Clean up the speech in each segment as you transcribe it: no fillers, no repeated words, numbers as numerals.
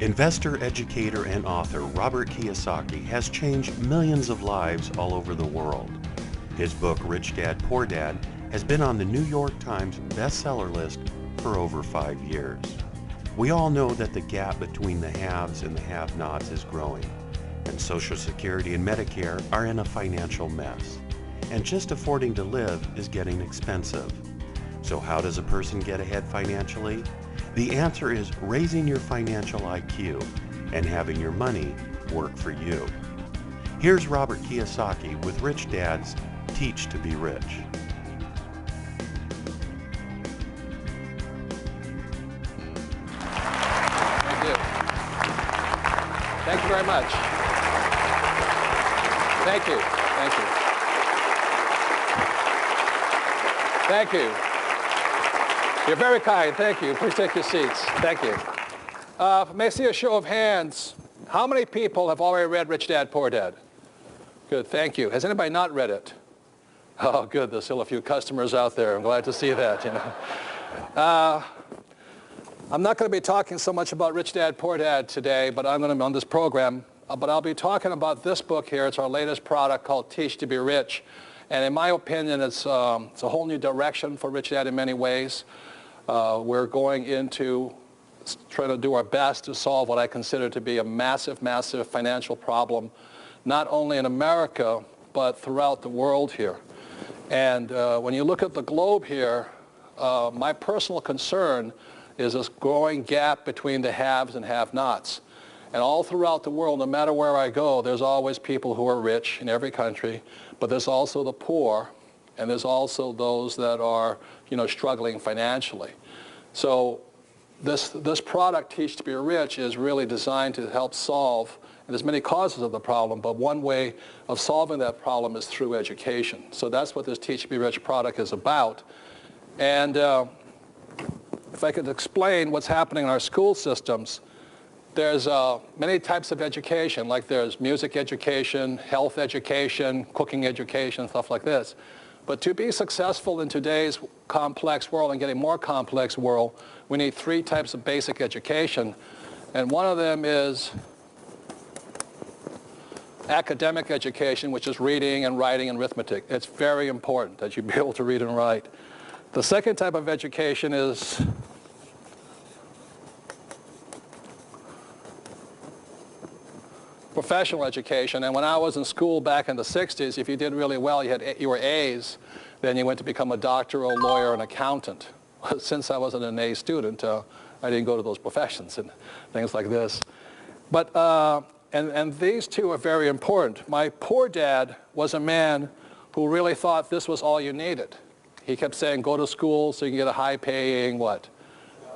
Investor, educator, and author Robert Kiyosaki has changed millions of lives all over the world. His book, Rich Dad, Poor Dad, has been on the New York Times bestseller list for over 5 years. We all know that the gap between the haves and the have-nots is growing, and Social Security and Medicare are in a financial mess. And just affording to live is getting expensive. So how does a person get ahead financially? The answer is raising your financial IQ and having your money work for you. Here's Robert Kiyosaki with Rich Dads Teach to Be Rich. Thank you. Thank you very much. Thank you. Thank you. Thank you. You're very kind. Thank you. Please take your seats. Thank you. May I see a show of hands? How many people have already read Rich Dad, Poor Dad? Good. Thank you. Has anybody not read it? Oh, good. There's still a few customers out there. I'm glad to see that. I'm not going to be talking so much about Rich Dad, Poor Dad today, but I'm going to be on this program. But I'll be talking about this book here. It's our latest product called Teach to Be Rich. And in my opinion, it's a whole new direction for Rich Dad in many ways. We're going into trying to do our best to solve what I consider to be a massive, massive financial problem, not only in America, but throughout the world here. And when you look at the globe here, my personal concern is this growing gap between the haves and have-nots. And all throughout the world, no matter where I go, there's always people who are rich in every country, but there's also the poor, and there's also those that are, struggling financially. So this product, Teach to Be Rich, is really designed to help solve, and there's many causes of the problem, but one way of solving that problem is through education. So that's what this Teach to Be Rich product is about. And if I could explain what's happening in our school systems, there's many types of education, like there's music education, health education, cooking education, stuff like this. But to be successful in today's complex world and getting more complex world, we need 3 types of basic education. And one of them is academic education, which is reading and writing and arithmetic. It's very important that you be able to read and write. The second type of education is professional education. And when I was in school back in the 60s, if you did really well, you were A's, then you went to become a doctor, a lawyer, an accountant. Since I wasn't an A student, I didn't go to those professions and things like this. But, and these two are very important. My poor dad was a man who really thought this was all you needed. He kept saying, go to school so you can get a high-paying, what?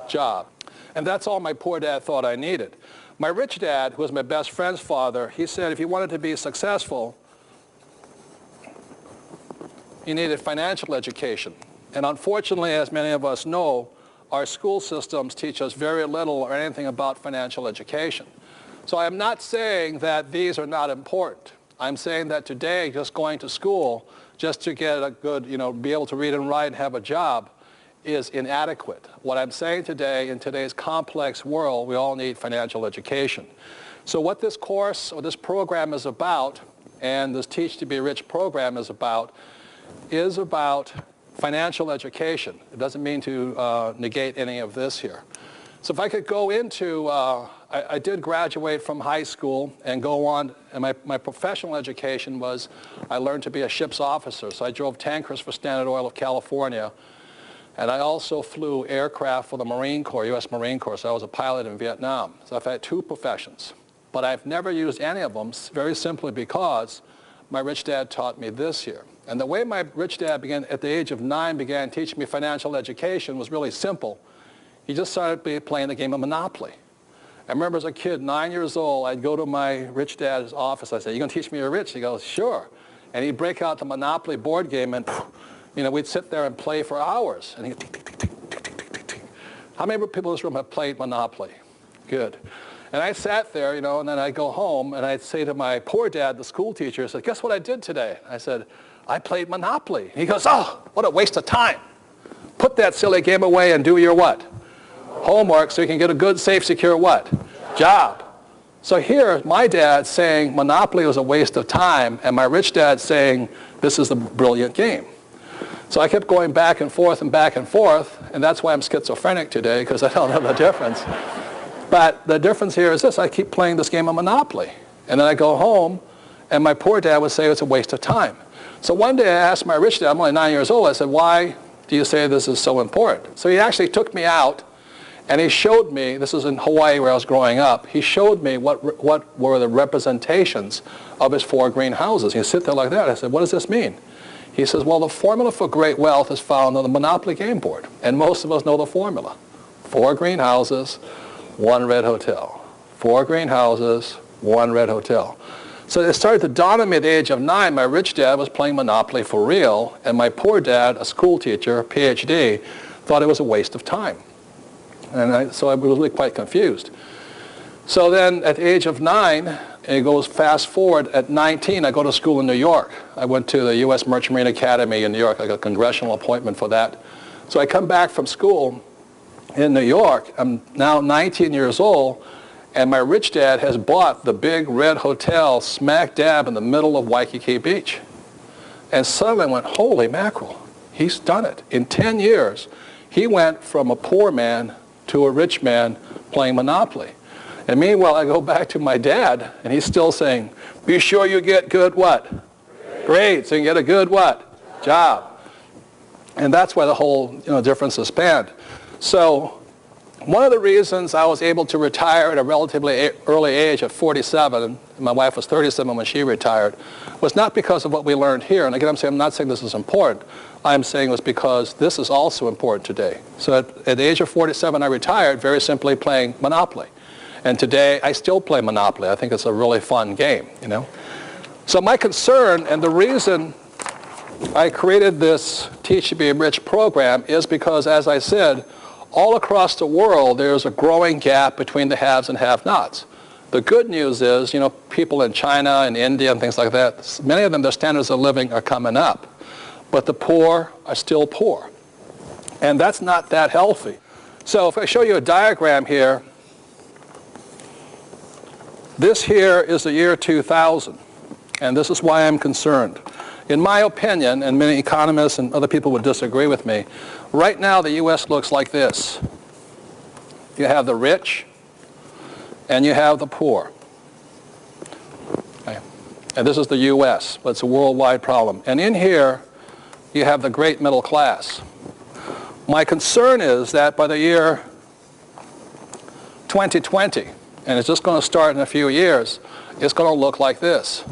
Job. And that's all my poor dad thought I needed. My rich dad, who was my best friend's father, he said if you wanted to be successful, you needed financial education. And unfortunately, as many of us know, our school systems teach us very little or anything about financial education. So I'm not saying that these are not important. I'm saying that today, just going to school, just to get a good, be able to read and write and have a job, is inadequate. What I'm saying today, in today's complex world, we all need financial education. So what this course or this program is about, and this Teach to Be Rich program is about financial education. It doesn't mean to negate any of this here. So if I could go into, I did graduate from high school and go on, and my professional education was, I learned to be a ship's officer. So I drove tankers for Standard Oil of California. And I also flew aircraft for the Marine Corps, U.S. Marine Corps, so I was a pilot in Vietnam. So I've had 2 professions. But I've never used any of them, very simply because my rich dad taught me this here. And the way my rich dad began, at the age of 9, began teaching me financial education was really simple. He just started playing the game of Monopoly. I remember as a kid, 9 years old, I'd go to my rich dad's office. I'd say, you going to teach me you're rich? He goes, sure. And he'd break out the Monopoly board game and we'd sit there and play for hours. And he'd tick, tick, tick, tick, tick, tick, tick, tick. How many people in this room have played Monopoly? Good. And I sat there, and then I'd go home, and I'd say to my poor dad, the school teacher, I said, guess what I did today? I said, I played Monopoly. And he goes, oh, what a waste of time. Put that silly game away and do your what? Homework, so you can get a good, safe, secure what? job. So here, my dad saying Monopoly was a waste of time, and my rich dad saying this is a brilliant game. So I kept going back and forth, and that's why I'm schizophrenic today, because I don't know the difference. But the difference here is this: I keep playing this game of Monopoly, and then I go home, and my poor dad would say it's a waste of time. So one day I asked my rich dad, I'm only 9 years old, I said, why do you say this is so important? So he actually took me out, and he showed me, this was in Hawaii where I was growing up, he showed me what were the representations of his 4 green houses. He'd sit there like that. I said, what does this mean? He says, well, the formula for great wealth is found on the Monopoly game board. And most of us know the formula. 4 green houses, 1 red hotel. 4 green houses, 1 red hotel. So it started to dawn on me at the age of 9. My rich dad was playing Monopoly for real, and my poor dad, a school teacher, PhD, thought it was a waste of time. And so I was really quite confused. So then at the age of 9, it goes fast forward, at 19, I go to school in New York. I went to the U.S. Merchant Marine Academy in New York. I got a congressional appointment for that. So I come back from school in New York. I'm now 19 years old, and my rich dad has bought the big red hotel smack dab in the middle of Waikiki Beach. And suddenly I went, holy mackerel, he's done it. In 10 years, he went from a poor man to a rich man playing Monopoly. And meanwhile, I go back to my dad, and he's still saying, be sure you get good what? Grades, and get a good what? Job. And that's why the whole difference is spanned. So one of the reasons I was able to retire at a relatively early age at 47, and my wife was 37 when she retired, was not because of what we learned here. And again, I'm not saying this is important. I'm saying it was because this is also important today. So at the age of 47, I retired very simply playing Monopoly. And today, I still play Monopoly. I think it's a really fun game, So my concern, and the reason I created this Teach to Be Rich program is because, as I said, all across the world, there's a growing gap between the haves and have-nots. The good news is, people in China and India and things like that, many of them, their standards of living are coming up. But the poor are still poor. And that's not that healthy. So if I show you a diagram here, this here is the year 2000. And this is why I'm concerned. In my opinion, and many economists and other people would disagree with me, right now the U.S. looks like this. You have the rich, and you have the poor. Okay. And this is the U.S., but it's a worldwide problem. And in here, you have the great middle class. My concern is that by the year 2020, and it's just going to start in a few years, it's going to look like this.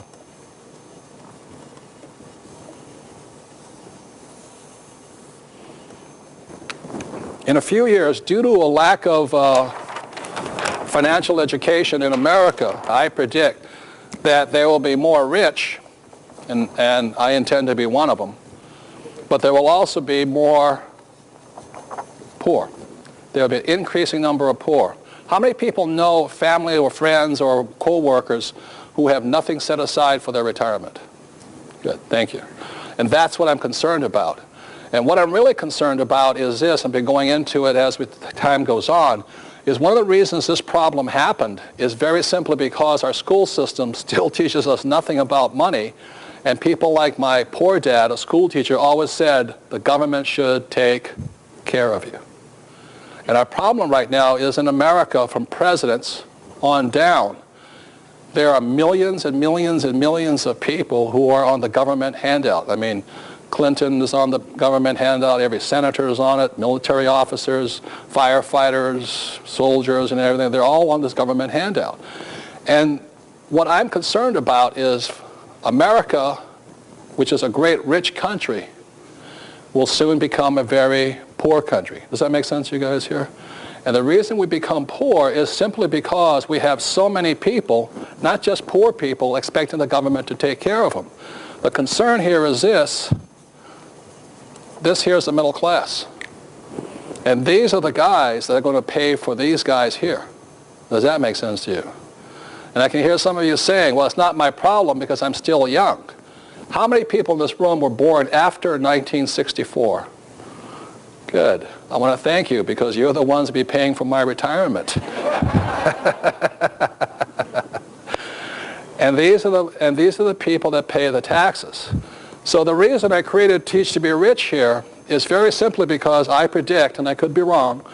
In a few years, due to a lack of financial education in America, I predict that there will be more rich, and I intend to be one of them, but there will also be more poor. There will be an increasing number of poor. How many people know family or friends or co-workers who have nothing set aside for their retirement? Good, thank you. And that's what I'm concerned about. And what I'm really concerned about is this, I've been going into it as time goes on, is one of the reasons this problem happened is very simply because our school system still teaches us nothing about money, and people like my poor dad, a school teacher, always said the government should take care of you. And our problem right now is in America, from presidents on down, there are millions and millions and millions of people who are on the government handout. I mean, Clinton is on the government handout, every senator is on it, military officers, firefighters, soldiers and everything, they're all on this government handout. And what I'm concerned about is America, which is a great rich country, will soon become a very poor country. Does that make sense to you guys here? And the reason we become poor is simply because we have so many people, not just poor people, expecting the government to take care of them. The concern here is this here is the middle class. And these are the guys that are going to pay for these guys here. Does that make sense to you? And I can hear some of you saying, well, it's not my problem because I'm still young. How many people in this room were born after 1964? Good. I want to thank you because you're the ones to be paying for my retirement. And these are the people that pay the taxes. So the reason I created Teach to Be Rich here is very simply because I predict, and I could be wrong,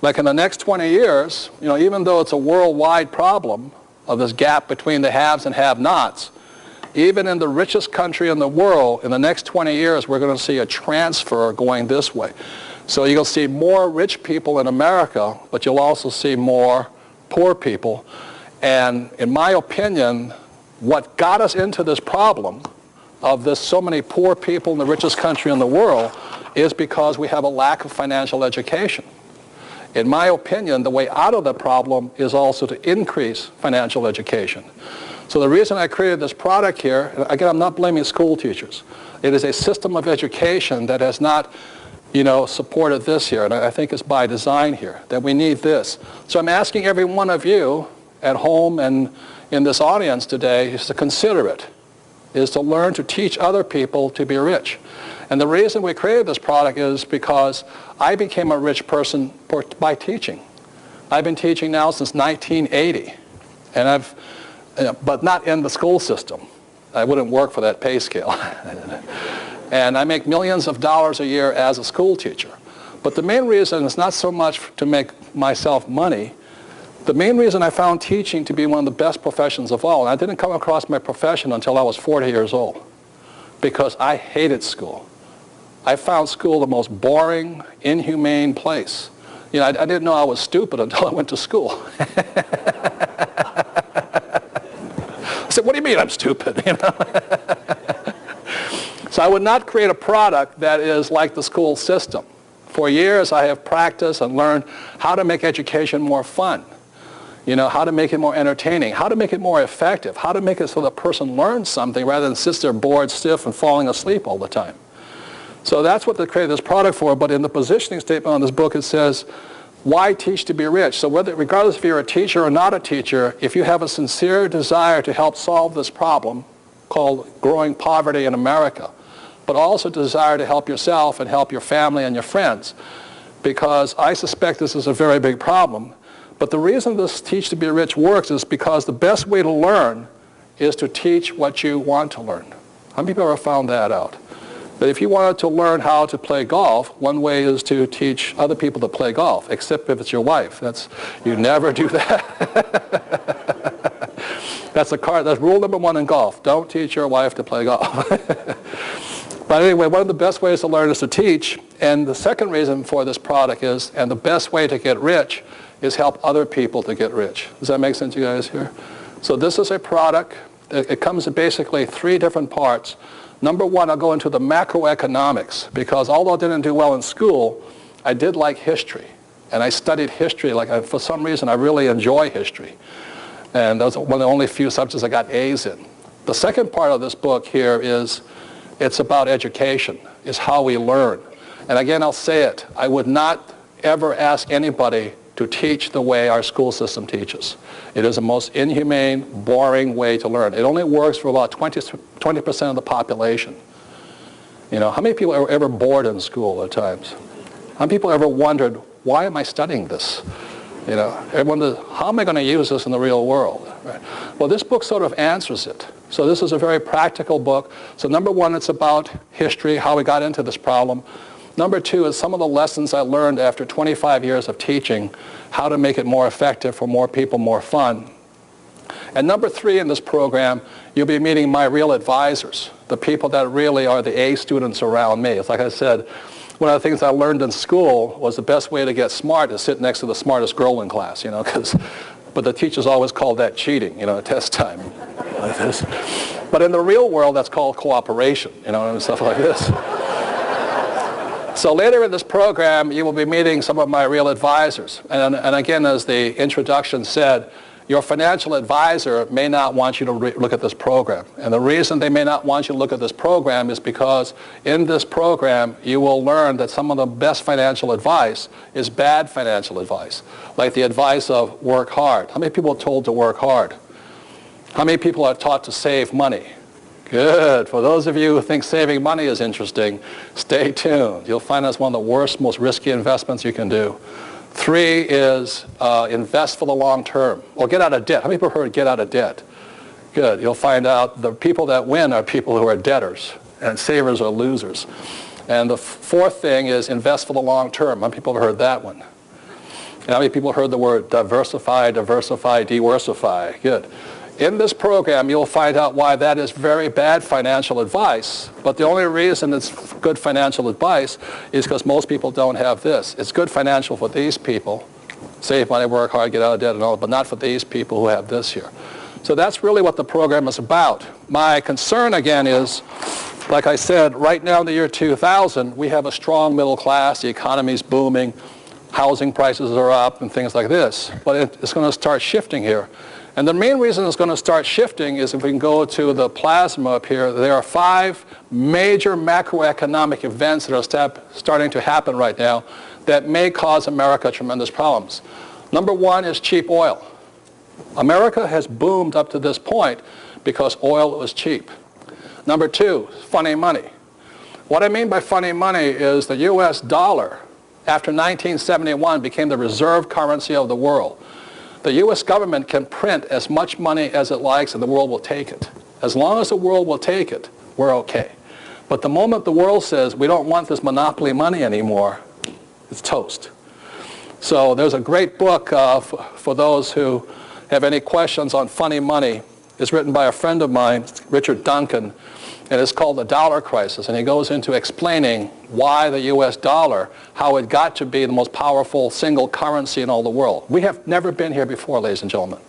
like in the next 20 years, even though it's a worldwide problem of this gap between the haves and have-nots, even in the richest country in the world, in the next 20 years, we're going to see a transfer going this way. So you'll see more rich people in America, but you'll also see more poor people. And in my opinion, what got us into this problem of this so many poor people in the richest country in the world is because we have a lack of financial education. In my opinion, the way out of the problem is also to increase financial education. So the reason I created this product here, again, I'm not blaming school teachers. It is a system of education that has not, supported this here, and I think it's by design here, that we need this. So I'm asking every one of you at home and in this audience today is to consider it, is to learn to teach other people to be rich. And the reason we created this product is because I became a rich person by teaching. I've been teaching now since 1980, and but not in the school system. I wouldn't work for that pay scale. And I make millions of dollars a year as a school teacher. But the main reason is not so much to make myself money. The main reason I found teaching to be one of the best professions of all, and I didn't come across my profession until I was 40 years old, because I hated school. I found school the most boring, inhumane place. I didn't know I was stupid until I went to school. I said, what do you mean I'm stupid? So I would not create a product that is like the school system. For years I have practiced and learned how to make education more fun. How to make it more entertaining, how to make it more effective, how to make it so the person learns something rather than sits there bored, stiff, and falling asleep all the time. So that's what they created this product for, but in the positioning statement on this book it says, why teach to be rich? So regardless if you're a teacher or not a teacher, if you have a sincere desire to help solve this problem called growing poverty in America, but also desire to help yourself and help your family and your friends, because I suspect this is a very big problem. But the reason this Teach to Be Rich works is because the best way to learn is to teach what you want to learn. How many people ever found that out? That if you wanted to learn how to play golf, one way is to teach other people to play golf, except if it's your wife. You never do that. That's rule number one in golf. Don't teach your wife to play golf. But anyway, one of the best ways to learn is to teach. And the second reason for this product is, and the best way to get rich is help other people to get rich. Does that make sense to you guys here? So this is a product. It comes in basically 3 different parts. Number one, I'll go into the macroeconomics, because although I didn't do well in school, I did like history. And I studied history. For some reason, I really enjoy history. And that was one of the only few subjects I got A's in. The second part of this book here is, it's about education, is how we learn. And again, I'll say it, I would not ever ask anybody to teach the way our school system teaches. It is the most inhumane, boring way to learn. It only works for about 20% of the population. How many people are ever bored in school at times? How many people ever wondered, why am I studying this? Everyone wonders, how am I going to use this in the real world? Right? Well, this book sort of answers it. So this is a very practical book. So number one, it's about history, how we got into this problem. Number two is some of the lessons I learned after 25 years of teaching, how to make it more effective for more people, more fun. And number three in this program, you'll be meeting my real advisors, the people that really are the A students around me. It's like I said, one of the things I learned in school was the best way to get smart is sit next to the smartest girl in class, but the teachers always called that cheating, at test time, like this. But in the real world, that's called cooperation, and stuff like this. So later in this program, you will be meeting some of my real advisors. And again, as the introduction said, your financial advisor may not want you to look at this program. And the reason they may not want you to look at this program is because in this program, you will learn that some of the best financial advice is bad financial advice, like the advice of work hard. How many people are told to work hard? How many people are taught to save money? Good. For those of you who think saving money is interesting, stay tuned. You'll find that's one of the worst, most risky investments you can do. 3 is invest for the long term, or get out of debt. How many people have heard get out of debt? Good. You'll find out the people that win are people who are debtors, and savers are losers. And the 4th thing is invest for the long term. How many people have heard that one? And how many people heard the word diversify, diversify, diversify? Good. In this program, you'll find out why that is very bad financial advice, but the only reason it's good financial advice is because most people don't have this. It's good financial for these people, save money, work hard, get out of debt and all, but not for these people who have this here. So that's really what the program is about. My concern, again, is, like I said, right now in the year 2000, we have a strong middle class, the economy's booming, housing prices are up and things like this, but it's going to start shifting here. And the main reason it's going to start shifting is if we can go to the plasma up here, there are 5 major macroeconomic events that are starting to happen right now that may cause America tremendous problems. Number 1 is cheap oil. America has boomed up to this point because oil was cheap. Number 2, funny money. What I mean by funny money is the US dollar, after 1971, became the reserve currency of the world. The U.S. government can print as much money as it likes and the world will take it. As long as the world will take it, we're okay. But the moment the world says we don't want this monopoly money anymore, it's toast. So there's a great book for those who have any questions on funny money. It's written by a friend of mine, Richard Duncan, and it's called The Dollar Crisis. And he goes into explaining why the U.S. dollar, how it got to be the most powerful single currency in all the world. We have never been here before, ladies and gentlemen.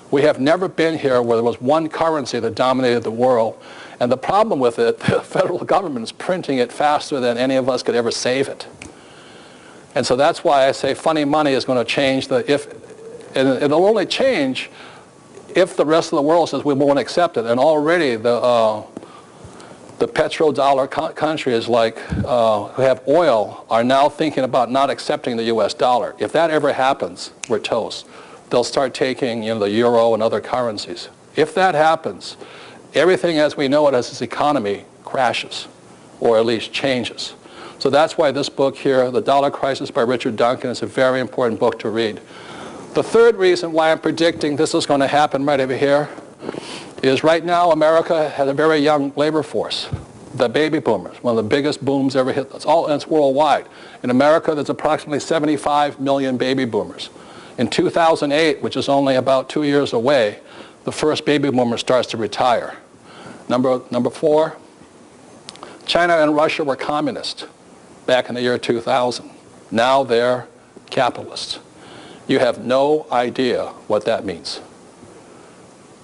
We have never been here where there was one currency that dominated the world. And the problem with it, the federal government is printing it faster than any of us could ever save it. And so that's why I say funny money is going to change and it'll only change if the rest of the world says we won't accept it. And already the petrodollar countries like who have oil are now thinking about not accepting the U.S. dollar. If that ever happens, we're toast. They'll start taking, the euro and other currencies. If that happens, everything as we know it as this economy crashes, or at least changes. So that's why this book here, The Dollar Crisis by Richard Duncan, is a very important book to read. The 3rd reason why I'm predicting this is going to happen right over here is right now America has a very young labor force. The baby boomers, one of the biggest booms ever hit. It's worldwide. In America, there's approximately 75 million baby boomers. In 2008, which is only about 2 years away, the first baby boomer starts to retire. Number 4, China and Russia were communist back in the year 2000. Now they're capitalists. You have no idea what that means.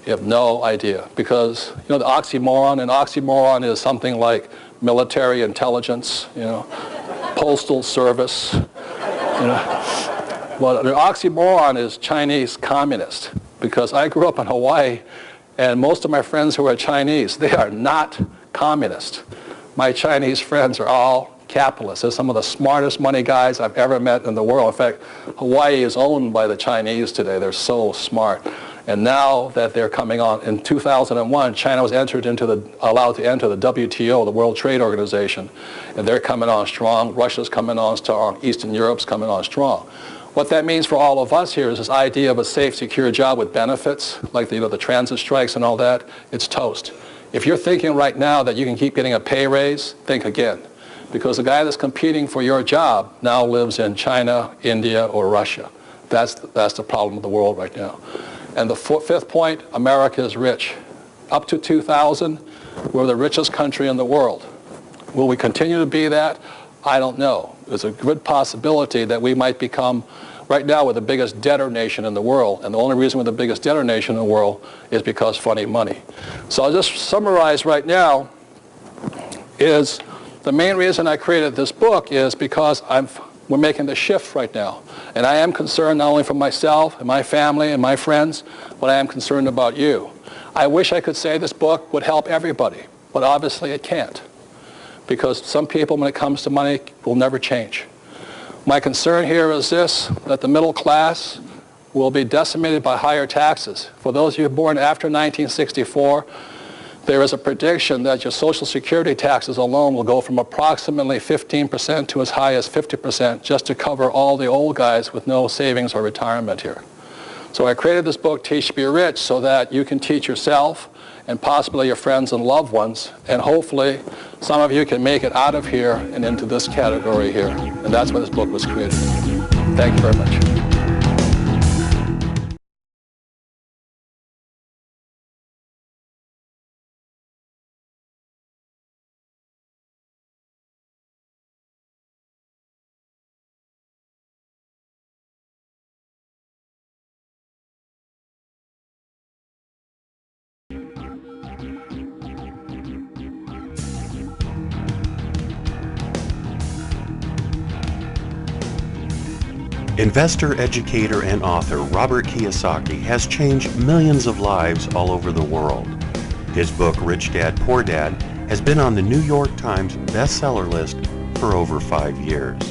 You have no idea, because the oxymoron is something like military intelligence, postal service. Well, the oxymoron is Chinese communist, because I grew up in Hawaii, and most of my friends who are Chinese, they are not communist. My Chinese friends are all capitalists. They're some of the smartest money guys I've ever met in the world. In fact, Hawaii is owned by the Chinese today. They're so smart. And now that they're coming on, in 2001, China was allowed to enter the WTO, the World Trade Organization, and they're coming on strong. Russia's coming on strong. Eastern Europe's coming on strong. What that means for all of us here is this idea of a safe, secure job with benefits, like the transit strikes and all that. It's toast. If you're thinking right now that you can keep getting a pay raise, think again. Because the guy that's competing for your job now lives in China, India, or Russia. That's the problem of the world right now. And the 5th point, America is rich. Up to 2000, we're the richest country in the world. Will we continue to be that? I don't know. There's a good possibility that we might become, right now we're the biggest debtor nation in the world, and the only reason we're the biggest debtor nation in the world is because funny money. So I'll just summarize right now is the main reason I created this book is because we're making the shift right now. And I am concerned not only for myself and my family and my friends, but I am concerned about you. I wish I could say this book would help everybody, but obviously it can't. Because some people, when it comes to money, will never change. My concern here is this, that the middle class will be decimated by higher taxes. For those of you born after 1964, there is a prediction that your Social Security taxes alone will go from approximately 15% to as high as 50% just to cover all the old guys with no savings or retirement here. So I created this book, Teach to Be Rich, so that you can teach yourself and possibly your friends and loved ones, and hopefully some of you can make it out of here and into this category here. And that's why this book was created. Thank you very much. Investor, educator, and author Robert Kiyosaki has changed millions of lives all over the world. His book, Rich Dad, Poor Dad, has been on the New York Times bestseller list for over 5 years.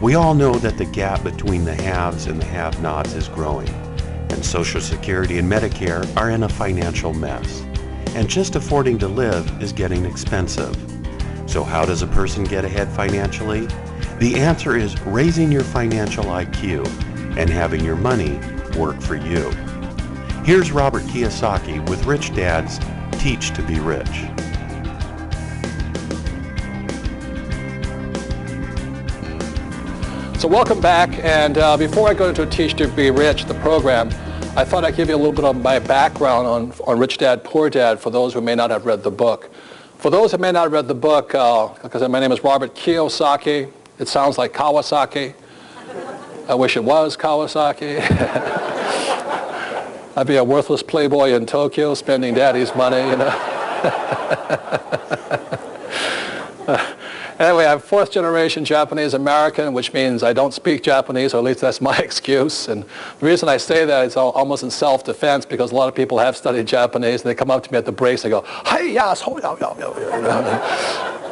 We all know that the gap between the haves and the have-nots is growing, and Social Security and Medicare are in a financial mess. And just affording to live is getting expensive. So how does a person get ahead financially? The answer is raising your financial IQ and having your money work for you. Here's Robert Kiyosaki with Rich Dad's Teach to Be Rich. So welcome back, and before I go into Teach to Be Rich, the program, I thought I'd give you a little bit of my background on Rich Dad, Poor Dad for those who may not have read the book. For those who may not have read the book, because my name is Robert Kiyosaki. It sounds like Kawasaki. I wish it was Kawasaki. I'd be a worthless playboy in Tokyo spending daddy's money, you know. Anyway, I'm fourth generation Japanese American, which means I don't speak Japanese, or at least that's my excuse. And the reason I say that is almost in self-defense, because a lot of people have studied Japanese, and they come up to me at the breaks and they go, "Hey, yes, ho, yo, yo, yo," you know?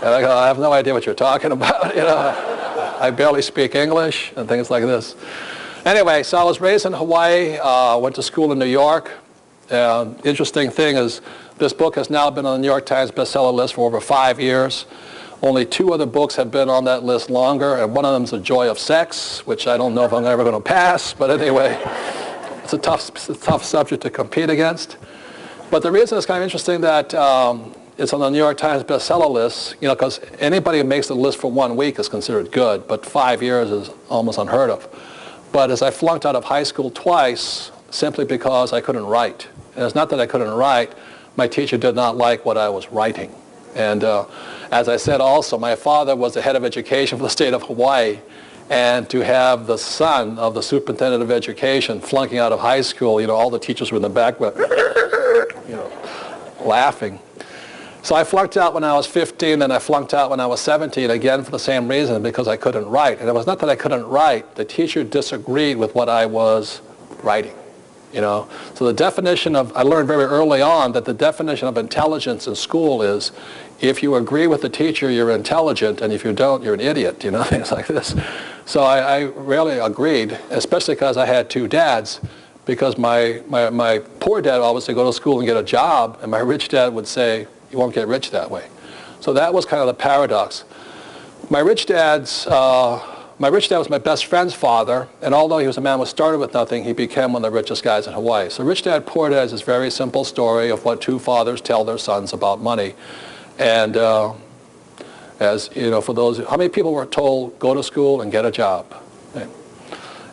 And I go, "I have no idea what you're talking about," you know. I barely speak English and things like this. Anyway, so I was raised in Hawaii, went to school in New York. Interesting thing is this book has now been on the New York Times bestseller list for over 5 years. Only 2 other books have been on that list longer, and one of them is The Joy of Sex, which I don't know if I'm ever going to pass, but anyway, it's a tough subject to compete against. But the reason it's kind of interesting that it's on the New York Times bestseller list, you know, because anybody who makes the list for 1 week is considered good, but 5 years is almost unheard of. But as I flunked out of high school twice, simply because I couldn't write. And it's not that I couldn't write, my teacher did not like what I was writing. And as I said also, my father was the head of education for the state of Hawaii, and to have the son of the superintendent of education flunking out of high school, you know, all the teachers were in the back, you know, laughing. So I flunked out when I was 15, and I flunked out when I was 17, again for the same reason, because I couldn't write. And it was not that I couldn't write, the teacher disagreed with what I was writing, you know. So the definition of, I learned very early on that the definition of intelligence in school is, if you agree with the teacher, you're intelligent, and if you don't, you're an idiot, you know, things like this. So I rarely agreed, especially because I had 2 dads, because my poor dad always said, go to school and get a job, and my rich dad would say, you won't get rich that way. So that was kind of the paradox. My rich dad was my best friend's father, and although he was a man who started with nothing, he became one of the richest guys in Hawaii. So Rich Dad, Poor Dad is this very simple story of what 2 fathers tell their sons about money. And as you know, for those, how many people were told, go to school and get a job?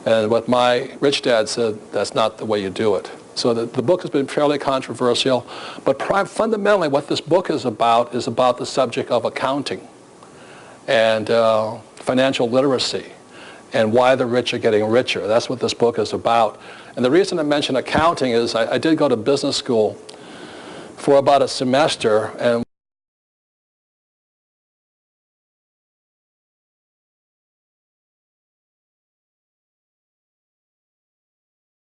And what my rich dad said, that's not the way you do it. So the book has been fairly controversial, but fundamentally what this book is about the subject of accounting and financial literacy and why the rich are getting richer. That's what this book is about. And the reason I mention accounting is I did go to business school for about a semester, and